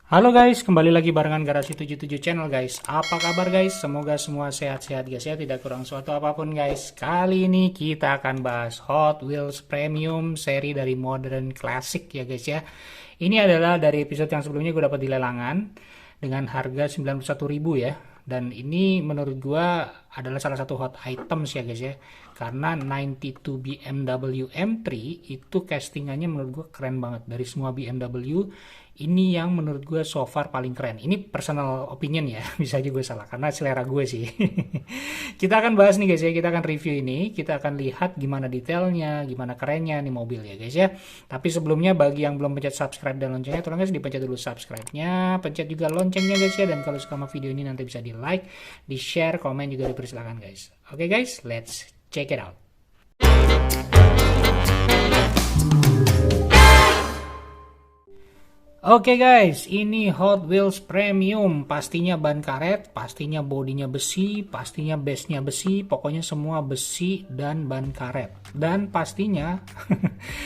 Halo guys, kembali lagi barengan Garasi 77 Channel guys. Apa kabar guys? Semoga semua sehat-sehat guys ya, tidak kurang suatu apapun guys. Kali ini kita akan bahas Hot Wheels Premium seri dari Modern Classic ya guys ya. Ini adalah dari episode yang sebelumnya gue dapat di lelangan dengan harga 91.000 ya. Dan ini menurut gue adalah salah satu hot items ya guys ya. Karena 92 BMW M3 itu castingannya menurut gue keren banget. Dari semua BMW, ini yang menurut gue so far paling keren. Ini personal opinion ya, bisa aja gue salah karena selera gue sih. Kita akan bahas nih guys ya, kita akan review ini, kita akan lihat gimana detailnya, gimana kerennya nih mobil ya guys ya. Tapi sebelumnya bagi yang belum pencet subscribe dan loncengnya, tolong guys dipencet dulu subscribe-nya, pencet juga loncengnya guys ya. Dan kalau suka sama video ini nanti bisa di like, di share, komen juga dipersilakan guys. Oke guys, let's check it out. Oke guys, ini Hot Wheels Premium, pastinya ban karet, pastinya bodinya besi, pastinya base-nya besi, pokoknya semua besi dan ban karet. Dan pastinya,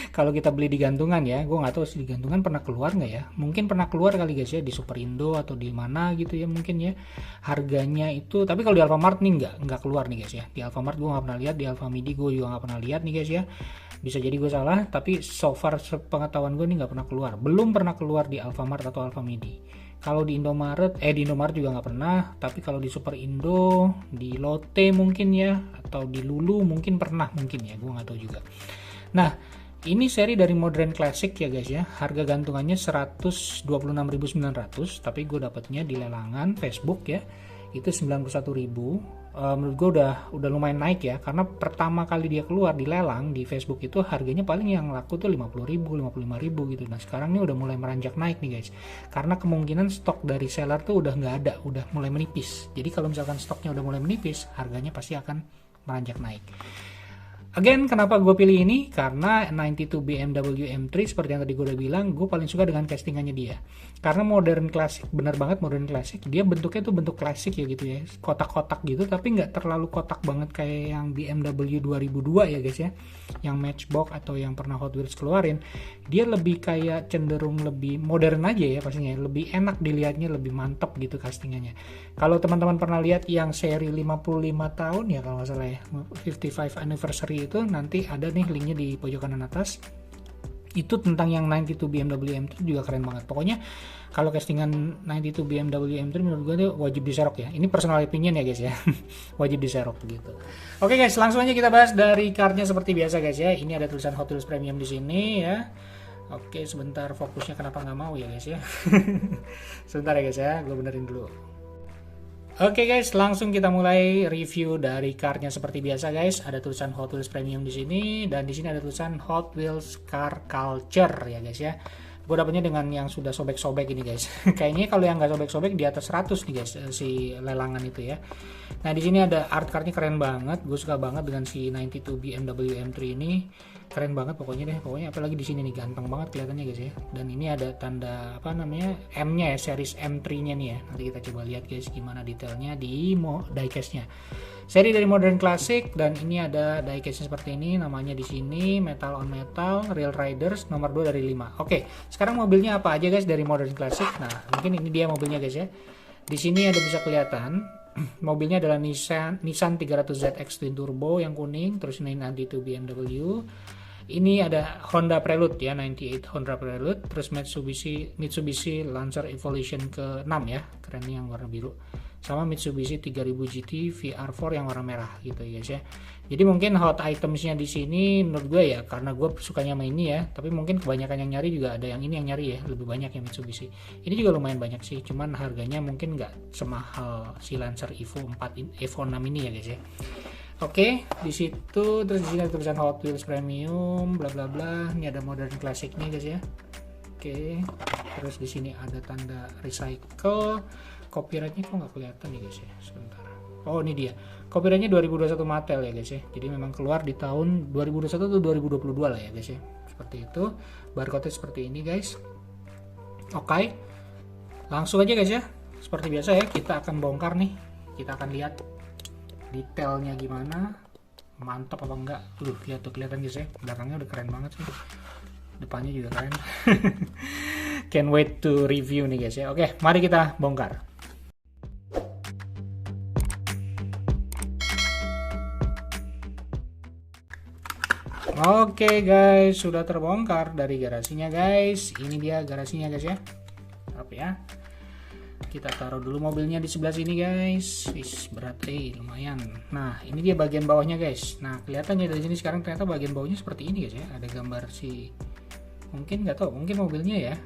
kalau kita beli di gantungan ya, gue nggak tahu sih di gantungan pernah keluar nggak ya, mungkin pernah keluar kali guys ya, di Superindo atau di mana gitu ya mungkin ya, harganya itu, tapi kalau di Alfamart nih nggak keluar nih guys ya, di Alfamart gue nggak pernah lihat, di Alfamidi gue juga nggak pernah lihat nih guys ya. Bisa jadi gue salah, tapi so far sepengetahuan gue ini nggak pernah keluar. Belum pernah keluar di Alfamart atau Alfamidi. Kalau di Indomaret, di Indomaret juga nggak pernah. Tapi kalau di Superindo, di Lotte mungkin ya, atau di Lulu mungkin pernah mungkin ya, gue nggak tahu juga. Nah, ini seri dari Modern Classic ya guys ya. Harga gantungannya 126.900, tapi gue dapatnya di lelangan Facebook ya. Itu 91.000. Menurut gue udah lumayan naik ya, karena pertama kali dia keluar di lelang di Facebook itu harganya paling yang laku tuh 50.000, 55.000 gitu. Nah sekarang ini udah mulai meranjak naik nih guys, karena kemungkinan stok dari seller tuh udah nggak ada, udah mulai menipis. Jadi kalau misalkan stoknya udah mulai menipis, harganya pasti akan meranjak naik. Again, kenapa gue pilih ini? Karena 92 BMW M3 seperti yang tadi gue udah bilang, gue paling suka dengan castingannya dia. Karena modern klasik, bener banget modern klasik. Dia bentuknya tuh bentuk klasik ya gitu ya, kotak-kotak gitu, tapi nggak terlalu kotak banget kayak yang BMW 2002 ya guys ya, yang Matchbox atau yang pernah Hot Wheels keluarin. Dia lebih kayak cenderung lebih modern aja ya pastinya, lebih enak dilihatnya, lebih mantap gitu castingannya. Kalau teman-teman pernah lihat yang seri 55 tahun ya kalau nggak salah ya, 55 anniversary itu nanti ada nih linknya di pojok kanan atas. Itu tentang yang 92 BMW M3 juga keren banget. Pokoknya kalau castingan 92 BMW M3 menurut gue tuh wajib diserok ya. Ini personal opinion ya guys ya. Wajib diserok gitu. Oke guys, langsung aja kita bahas dari cardnya seperti biasa guys ya. Ini ada tulisan Hot Wheels Premium di sini ya. Oke, sebentar fokusnya kenapa nggak mau ya guys ya. Sebentar ya guys ya, gue benerin dulu. Oke guys, langsung kita mulai review dari cardnya seperti biasa guys. Ada tulisan Hot Wheels Premium di sini dan di sini ada tulisan Hot Wheels Car Culture ya guys ya. Gue dapetnya dengan yang sudah sobek-sobek ini guys. Kayaknya kalau yang nggak sobek-sobek di atas 100 nih guys si lelangan itu ya. Nah di sini ada art cardnya keren banget. Gue suka banget dengan si 92 BMW M3 ini. Keren banget pokoknya deh. Pokoknya apalagi di sini nih ganteng banget kelihatannya guys ya. Dan ini ada tanda apa namanya M-nya ya, series M3-nya nih ya. Nanti kita coba lihat guys gimana detailnya di diecast-nya. Seri dari Modern Classic dan ini ada diecast-nya seperti ini, namanya di sini Metal on Metal Real Riders nomor 2 dari 5. Oke, sekarang mobilnya apa aja guys dari Modern Classic? Nah, mungkin ini dia mobilnya guys ya. Di sini ada bisa kelihatan mobilnya adalah Nissan 300ZX Twin Turbo yang kuning, terus ini 92 BMW. Ini ada Honda Prelude ya, 98 Honda Prelude, terus Mitsubishi Lancer Evolution ke-6 ya, keren nih yang warna biru. Sama Mitsubishi 3000 GT VR4 yang warna merah gitu ya guys ya. Jadi mungkin hot itemsnya di sini menurut gue ya, karena gue sukanya sama ini ya, tapi mungkin kebanyakan yang nyari juga ada yang ini yang nyari ya, lebih banyak yang Mitsubishi. Ini juga lumayan banyak sih, cuman harganya mungkin nggak semahal si Lancer Evo 4 Evo 6 ini ya guys ya. Oke, di situ terus di sini ada tulisan Hot Wheels Premium bla bla bla. Ini ada Modern Classic nih guys ya. Oke. Terus di sini ada tanda recycle. Copyrightnya kok nggak kelihatan nih guys ya. Sebentar. Oh, ini dia. Copyrightnya 2021 Mattel ya guys ya. Jadi memang keluar di tahun 2021 atau 2022 lah ya guys ya. Seperti itu. Barcode seperti ini guys. Oke. Langsung aja guys ya. Seperti biasa ya, kita akan bongkar nih. Kita akan lihat detailnya gimana, mantap apa enggak. Lihat tuh kelihatan guys ya, belakangnya udah keren banget sih, depannya juga keren. Can't wait to review nih guys ya. Oke, mari kita bongkar. Oke guys, sudah terbongkar dari garasinya guys. Ini dia garasinya guys ya. Apa ya? Kita taruh dulu mobilnya di sebelah sini guys. Berat lumayan. Nah, ini dia bagian bawahnya guys. Nah, kelihatannya dari sini sekarang ternyata bagian bawahnya seperti ini guys ya. Ada gambar si, mungkin nggak tahu, mungkin mobilnya ya.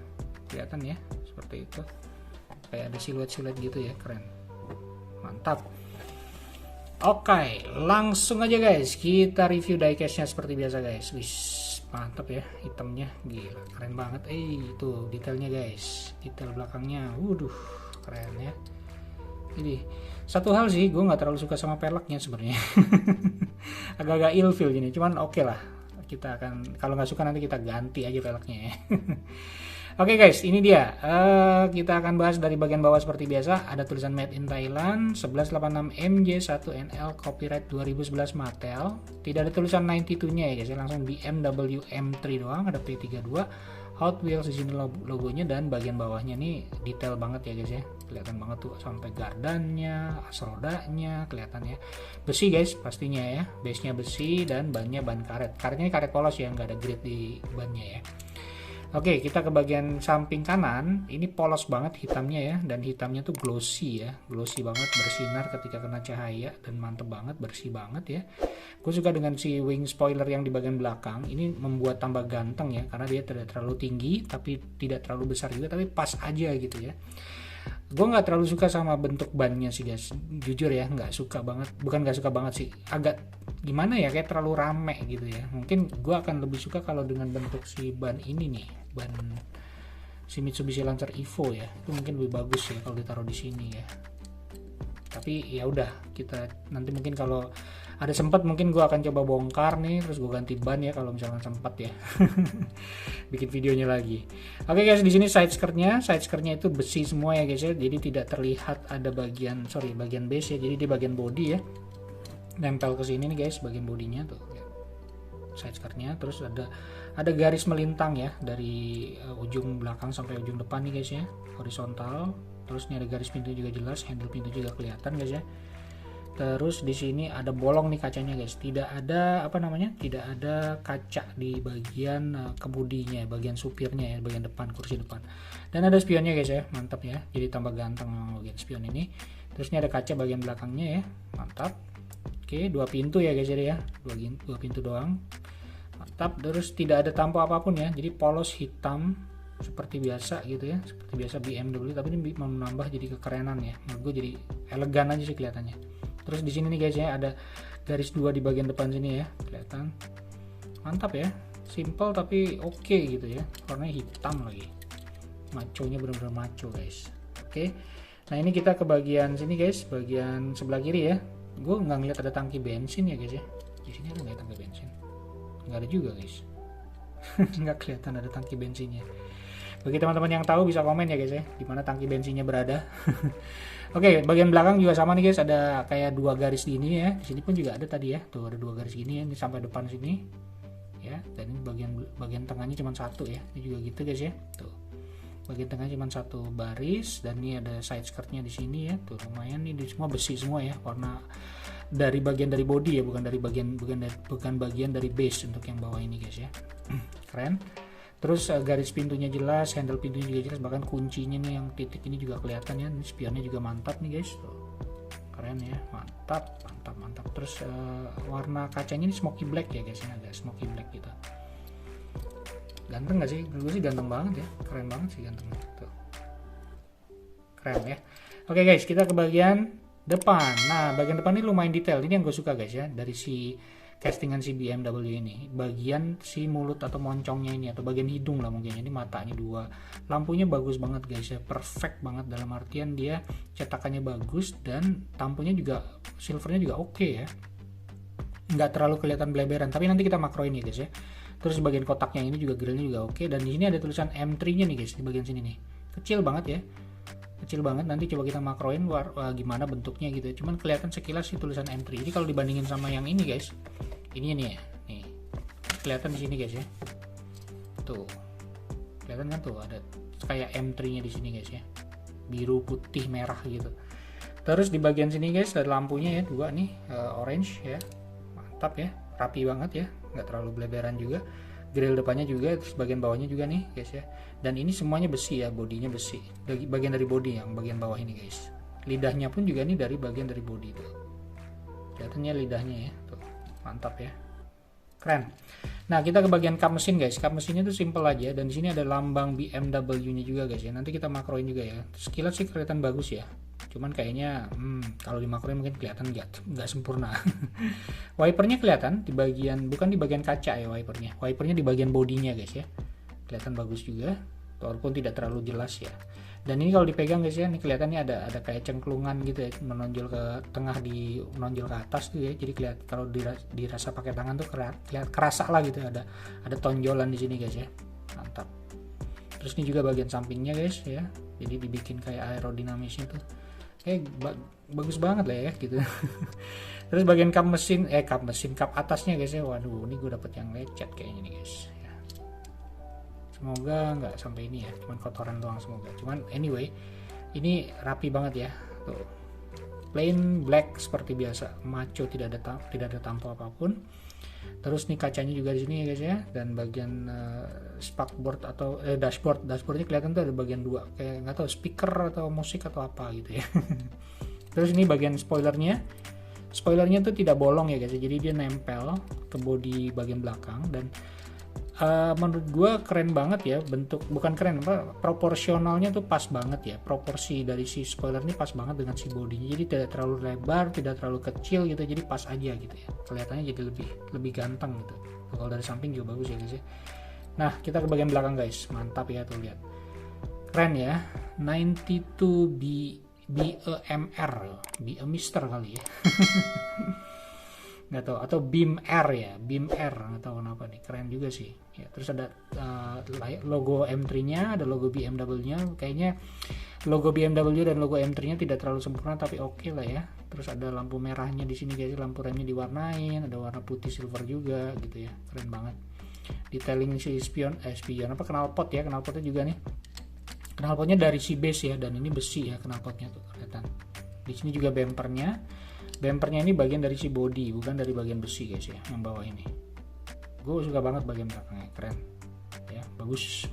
Kelihatan ya, seperti itu. Kayak ada siluet-siluet gitu ya, keren. Mantap. Oke, langsung aja guys, kita review diecast-nya seperti biasa guys. Wis, mantap ya, hitamnya gila, keren banget. Itu detailnya guys, detail belakangnya, waduh, keren ya. Jadi satu hal sih, gue nggak terlalu suka sama peleknya sebenarnya. Agak-agak ilfeel gini, cuman oke lah. Kita akan, kalau nggak suka nanti kita ganti aja peleknya ya. Oke guys, ini dia. Kita akan bahas dari bagian bawah seperti biasa. Ada tulisan Made in Thailand, 1186 MJ1NL, copyright 2011 Mattel. Tidak ada tulisan 92-nya ya guys. Langsung BMW M3 doang. Ada P32, Hot Wheels di sini logonya, dan bagian bawahnya nih detail banget ya guys ya. Kelihatan banget tuh sampai gardannya, as rodanya, kelihatan ya. Besi guys pastinya ya. Base-nya besi dan bannya ban karet. Karetnya karet polos ya, nggak ada grit di bannya ya. Oke, kita ke bagian samping kanan. Ini polos banget hitamnya ya, dan hitamnya tuh glossy ya, glossy banget, bersinar ketika kena cahaya, dan mantep banget, bersih banget ya. Gue suka dengan si wing spoiler yang di bagian belakang. Ini membuat tambah ganteng ya, karena dia tidak terlalu tinggi, tapi tidak terlalu besar juga, tapi pas aja gitu ya. Gue nggak terlalu suka sama bentuk bannya sih guys, jujur ya, nggak suka banget. Bukan nggak suka banget sih, agak gimana ya, kayak terlalu rame gitu ya. Mungkin gue akan lebih suka kalau dengan bentuk si ban ini nih, ban si Mitsubishi Lancer Evo ya, itu mungkin lebih bagus ya kalau ditaruh di sini ya. Tapi ya udah, kita nanti mungkin kalau ada sempat mungkin gue akan coba bongkar nih, terus gue ganti ban ya kalau misalkan sempat ya. Bikin videonya lagi. Oke guys, di sini side skirtnya itu besi semua ya guys ya, jadi tidak terlihat ada bagian base ya, jadi di bagian body ya, nempel ke sini nih guys bagian bodinya tuh side skirtnya. Terus ada garis melintang ya dari ujung belakang sampai ujung depan nih guys ya, horizontal. Terus ini ada garis pintu juga jelas, handle pintu juga kelihatan guys ya. Terus di sini ada bolong nih kacanya guys, tidak ada tidak ada kaca di bagian kemudinya, bagian supirnya ya, bagian depan, kursi depan. Dan ada spionnya guys ya, mantap ya, jadi tambah ganteng bagian spion ini. Terus ini ada kaca bagian belakangnya ya, mantap. Oke, dua pintu ya guys ya, dua pintu doang, mantap. Terus tidak ada tampo apapun ya, jadi polos hitam seperti biasa gitu ya, seperti biasa BMW, tapi ini menambah jadi kekerenan ya, menurut gue jadi elegan aja sih kelihatannya. Terus di sini nih guys ya, ada garis dua di bagian depan sini ya, kelihatan mantap ya, simple tapi oke gitu ya, warnanya hitam lagi, maconya bener-bener maco guys. Oke, nah ini kita ke bagian sini guys, bagian sebelah kiri ya. Gue nggak ngeliat ada tangki bensin ya guys ya, di sini ada nggak tangki bensin? Nggak ada juga guys. Nggak kelihatan ada tangki bensinnya. Bagi teman-teman yang tahu bisa komen ya guys ya, di mana tangki bensinnya berada. Oke, bagian belakang juga sama nih guys, ada kayak dua garis gini ya. Di sini pun juga ada tadi ya, tuh ada dua garis gini ya, ini sampai depan sini ya. Dan ini bagian tengahnya cuma satu ya, ini juga gitu guys ya. Tuh, bagian tengahnya cuma satu baris, dan ini ada side skirtnya di sini ya. Tuh lumayan nih, semua besi semua ya, warna dari bagian dari body ya, bukan bagian dari base untuk yang bawah ini guys ya. Keren. Terus garis pintunya jelas, handle pintunya juga jelas, bahkan kuncinya nih yang titik ini juga kelihatan ya. Ini spionnya juga mantap nih guys. Tuh, keren ya, mantap. Terus warna kacanya ini smoky black ya guys, ini agak smoky black gitu. Ganteng gak sih? Menurut gue sih ganteng banget ya, keren banget sih gantengnya. Tuh, keren ya. Oke guys, kita ke bagian depan. Nah, bagian depan ini lumayan detail. Ini yang gue suka guys ya, dari si castingan si BMW ini. Bagian si mulut atau moncongnya ini, atau bagian hidung lah mungkin. Ini matanya dua. Lampunya bagus banget guys ya, perfect banget, dalam artian dia cetakannya bagus, dan lampunya juga, silvernya juga oke ya. Nggak terlalu kelihatan beleberan, tapi nanti kita makroin ya guys ya. Terus bagian kotaknya ini juga, grillnya juga oke. Dan di sini ada tulisan M3-nya nih guys, di bagian sini nih. Kecil banget ya. Kecil banget, nanti coba kita makroin gimana bentuknya gitu ya. Cuman kelihatan sekilas sih tulisan M3. Ini kalau dibandingin sama yang ini guys, ini nih ya, nih kelihatan di sini guys ya, tuh kelihatan kan, tuh ada kayak M3-nya di sini guys ya, biru putih merah gitu. Terus di bagian sini guys ada lampunya ya, dua nih, orange ya, mantap ya, rapi banget ya, nggak terlalu bleberan juga. Grill depannya juga, terus bagian bawahnya juga nih guys ya. Dan ini semuanya besi ya, bodinya besi. Bagian dari bodi yang bagian bawah ini guys. Lidahnya pun juga nih dari bagian dari bodi tuh. Kelihatannya lidahnya ya, tuh mantap ya, keren. Nah kita ke bagian kap mesin guys. Kap mesinnya tuh simple aja, dan di sini ada lambang BMW-nya juga guys ya. Nanti kita makroin juga ya. Sekilas sih kelihatan bagus ya. Cuman kayaknya kalau dimakroin mungkin kelihatan nggak sempurna. Wipernya kelihatan di bagian, bukan di bagian kaca ya wipernya. Wipernya di bagian bodinya guys ya. Kelihatan bagus juga, walaupun tidak terlalu jelas ya. Dan ini kalau dipegang guys ya, ini kelihatannya ada kayak cengklungan gitu ya, menonjol ke tengah, menonjol ke atas tuh ya. Jadi kelihatan kalau dirasa pakai tangan tuh kerasa lah gitu, ada tonjolan di sini guys ya. Mantap. Terus ini juga bagian sampingnya guys ya. Jadi dibikin kayak aerodinamisnya tuh. Bagus banget lah ya gitu. Terus bagian kap atasnya guys ya. Waduh, ini gue dapet yang lecet kayaknya nih guys ya. Semoga nggak sampai ini ya, cuman kotoran doang semoga. Cuman anyway, ini rapi banget ya. Tuh, plain black seperti biasa, maco, tidak ada tampil apapun. Terus nih kacanya juga di sini ya guys ya, dan bagian spakboard atau dashboardnya kelihatan tuh ada bagian dua, kayak nggak tahu speaker atau musik atau apa gitu ya. Terus ini bagian spoilernya tuh tidak bolong ya guys, jadi dia nempel ke bodi bagian belakang. Dan menurut gue keren banget ya, proporsionalnya tuh pas banget ya, proporsi dari si spoiler ini pas banget dengan si bodinya, jadi tidak terlalu lebar, tidak terlalu kecil gitu, jadi pas aja gitu ya, kelihatannya jadi lebih ganteng gitu. Kalau dari samping juga bagus ya guys ya. Nah kita ke bagian belakang guys, mantap ya, tuh lihat, keren ya, 92 BEMR, Mister kali ya. Nggak tahu, atau Beam R ya, Beam R, nggak tahu kenapa nih, keren juga sih ya. Terus ada logo M3-nya, ada logo BMW-nya. Kayaknya logo BMW dan logo M3-nya tidak terlalu sempurna, tapi oke lah ya. Terus ada lampu merahnya di sini guys, lampu remnya diwarnain, ada warna putih silver juga gitu ya, keren banget. Detailing si knalpot ya, knalpotnya juga nih, knalpotnya dari si base ya, dan ini besi ya knalpotnya tuh kelihatan. Di sini juga bumpernya ini bagian dari si body, bukan dari bagian besi guys ya, yang bawah ini. Gue suka banget bagian belakangnya, keren ya, bagus.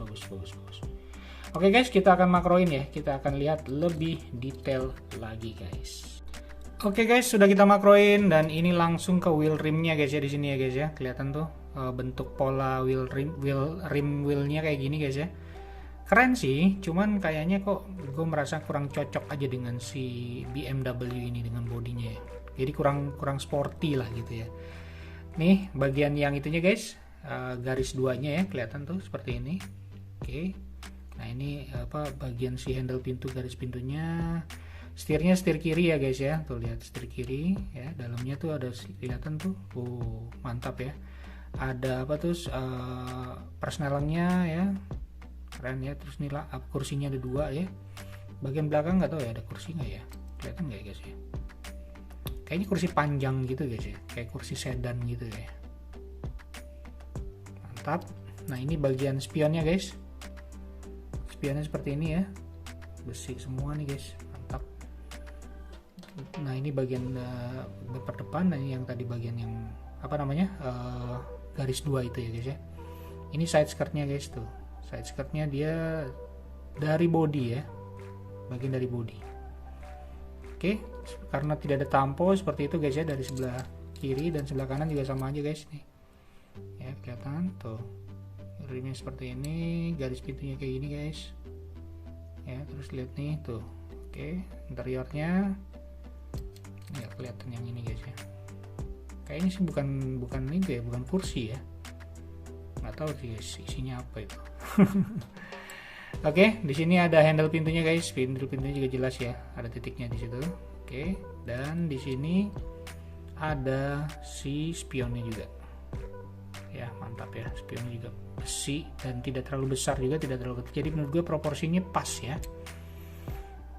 Oke guys, kita akan makroin ya, kita akan lihat lebih detail lagi guys. Oke guys, sudah kita makroin, dan ini langsung ke wheel rimnya guys ya, di sini ya guys ya, kelihatan tuh bentuk pola wheelnya kayak gini guys ya. Keren sih, cuman kayaknya kok gue merasa kurang cocok aja dengan si BMW ini dengan bodinya ya. Jadi kurang sporty lah gitu ya. Nih bagian yang itunya guys, garis duanya ya, kelihatan tuh seperti ini. Oke. Nah ini bagian si handle pintu, garis pintunya. Setirnya setir kiri ya guys ya. Tuh lihat, setir kiri ya. Dalamnya tuh ada, kelihatan tuh. Mantap ya. Ada persnelengnya ya. Keren ya. Terus nih lah, kursinya ada dua ya. Bagian belakang nggak tahu ya ada kursi nggak ya, kelihatan nggak ya guys ya. Kayaknya kursi panjang gitu guys ya, kayak kursi sedan gitu ya. Mantap. Nah ini bagian spionnya guys, spionnya seperti ini ya, besi semua nih guys, mantap. Nah ini bagian bumper depan, dan ini yang tadi bagian yang garis dua itu ya guys ya. Ini side skirtnya guys tuh, side skirtnya dia dari body ya, bagian dari body. Oke, karena tidak ada tampo seperti itu guys ya, dari sebelah kiri dan sebelah kanan juga sama aja guys nih ya, kelihatan tuh rimnya seperti ini, garis pintunya kayak gini guys ya. Terus lihat nih tuh, oke, interiornya ya kelihatan yang ini guys ya. Kayaknya sih bukan itu ya, bukan kursi ya, nggak tahu sih guys isinya apa itu. Oke, di sini ada handle pintunya guys, handle pintunya juga jelas ya, ada titiknya di situ. Oke, dan di sini ada si spionnya juga. Ya, mantap ya, spionnya juga besi dan tidak terlalu besar juga, tidak terlalu kecil. Jadi menurut gue proporsinya pas ya,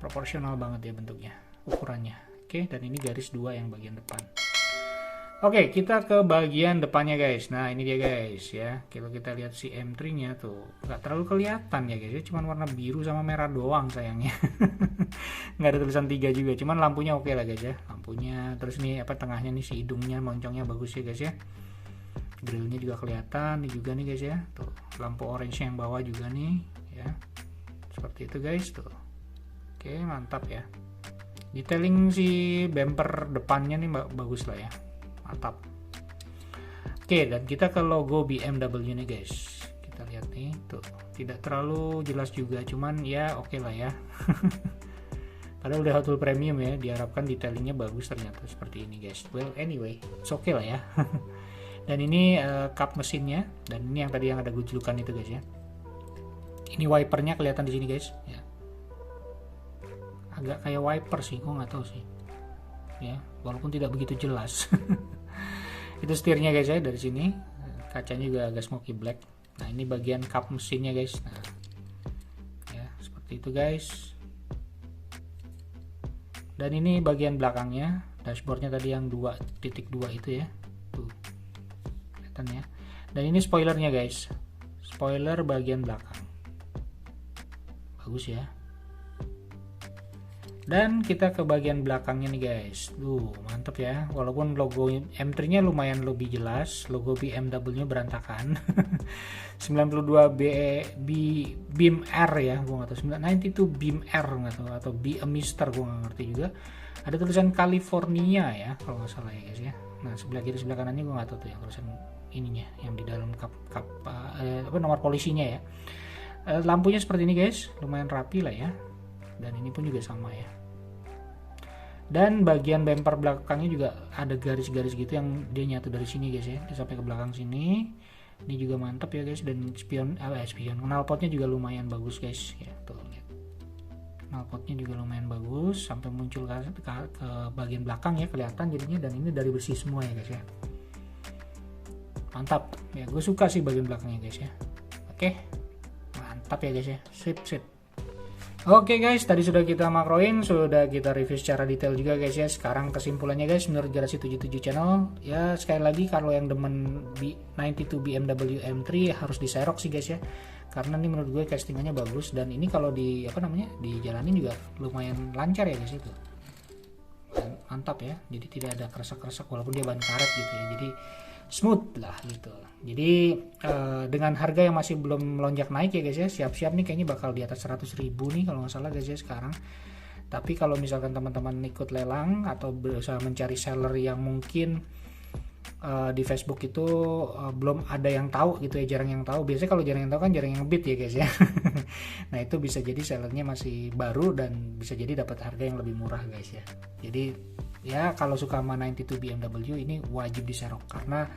proporsional banget ya bentuknya, ukurannya. Oke, dan ini garis dua yang bagian depan. Oke, kita ke bagian depannya guys. Nah ini dia guys ya. Kalau kita lihat si M3 nya tuh nggak terlalu kelihatan ya guys ya, cuman warna biru sama merah doang sayangnya. Nggak ada tulisan 3 juga, cuman lampunya oke lah guys ya, lampunya. Terus nih apa tengahnya nih, si hidungnya moncongnya bagus ya guys ya. Grillnya juga kelihatan nih juga nih guys ya. Tuh lampu orange yang bawah juga nih ya, seperti itu guys tuh. Oke mantap ya. Detailing si bumper depannya nih bagus lah ya, mantap. Oke, dan kita ke logo BMW nih guys. Kita lihat nih tuh, tidak terlalu jelas juga, cuman ya oke lah ya. Padahal udah Hot Wheels Premium ya, diharapkan detailingnya bagus, ternyata seperti ini guys. Well anyway, it's okay lah ya. Dan ini kap mesinnya, dan ini yang tadi yang ada gujlukan itu guys ya. Ini wipernya kelihatan di sini guys ya. Agak kayak wiper sih, gue nggak tahu sih ya, walaupun tidak begitu jelas. Itu setirnya guys ya, dari sini kacanya juga agak smoky black. Nah ini bagian kap mesinnya guys. Nah ya seperti itu guys. Dan ini bagian belakangnya, dashboardnya tadi yang 2.2 itu ya, tuh kelihatan ya. Dan ini spoilernya guys, spoiler bagian belakang, bagus ya. Dan kita ke bagian belakangnya nih guys, mantap ya. Walaupun logo M3 nya lumayan lebih jelas, logo BMW nya berantakan. 92 Beam R ya, gue nggak tahu, 92 Beam R nggak tahu, atau Be a Mister gue nggak ngerti juga. Ada tulisan California ya kalau nggak salah ya guys ya. Nah sebelah kiri sebelah kanannya gue nggak tahu tuh yang tulisan ininya, yang di dalam apa nomor polisinya ya. Lampunya seperti ini guys, lumayan rapi lah ya. Dan ini pun juga sama ya. Dan bagian bumper belakangnya juga ada garis-garis gitu yang dia nyatu dari sini guys ya, dia sampai ke belakang sini. Ini juga mantap ya guys. Dan spion knalpotnya juga lumayan bagus guys ya, tuh lihat. Knalpotnya juga lumayan bagus sampai muncul ke bagian belakang ya, kelihatan jadinya. Dan ini dari besi semua ya guys ya, mantap ya. Gue suka sih bagian belakangnya guys ya. Oke mantap ya guys ya, sip. Oke guys, tadi sudah kita makroin, sudah kita review secara detail juga guys ya. Sekarang kesimpulannya guys, menurut Garasi 77 channel ya, sekali lagi kalau yang demen 92 BMW M3 harus diserok sih guys ya, karena ini menurut gue castingannya bagus. Dan ini kalau di dijalanin juga lumayan lancar ya guys itu, mantap ya. Jadi tidak ada kresek-kresek walaupun dia ban karet gitu ya, jadi smooth lah gitu. Jadi dengan harga yang masih belum melonjak naik ya guys ya, siap-siap nih kayaknya bakal di atas 100.000 nih kalau nggak salah guys ya sekarang. Tapi kalau misalkan teman-teman ikut lelang atau berusaha mencari seller yang mungkin di Facebook itu belum ada yang tahu gitu ya, jarang yang tahu. Biasanya kalau jarang yang tahu kan jarang yang ngebit ya guys ya. Nah itu bisa jadi sellernya masih baru dan bisa jadi dapat harga yang lebih murah guys ya. Jadi ya kalau suka sama 92 BMW ini wajib diserok, karena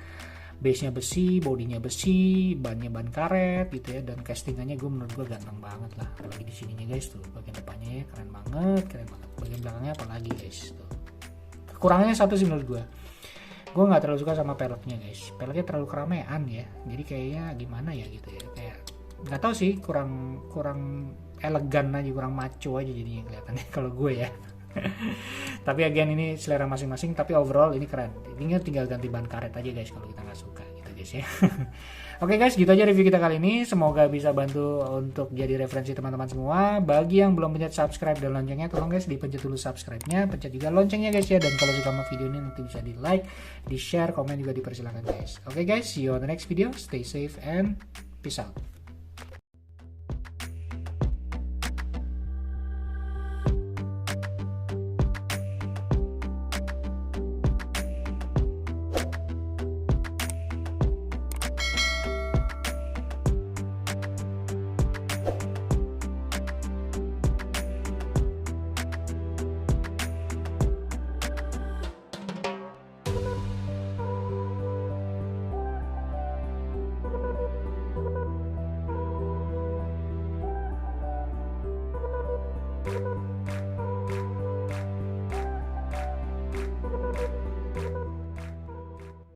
base nya besi, bodinya besi, bannya ban karet gitu ya. Dan castingannya menurut gue ganteng banget lah, apalagi di sininya guys tuh, bagian depannya ya keren banget. Bagian belakangnya apalagi guys tuh. Kekurangannya satu sih menurut gue nggak terlalu suka sama peleknya guys. Peleknya terlalu keramaian ya, jadi kayaknya gimana ya gitu ya, kayak nggak tahu sih, kurang elegan aja, kurang macho aja jadinya kelihatannya kalau gue ya. Tapi again ini selera masing-masing, tapi overall ini keren. Ini tinggal ganti ban karet aja guys kalau kita nggak suka gitu guys ya. Oke guys, gitu aja review kita kali ini. Semoga bisa bantu untuk jadi referensi teman-teman semua. Bagi yang belum pencet subscribe dan loncengnya, tolong guys dipencet dulu subscribe-nya, pencet juga loncengnya guys ya. Dan kalau suka sama video ini nanti bisa di like, di share, komen juga dipersilakan guys. Oke guys, see you on the next video. Stay safe and peace out.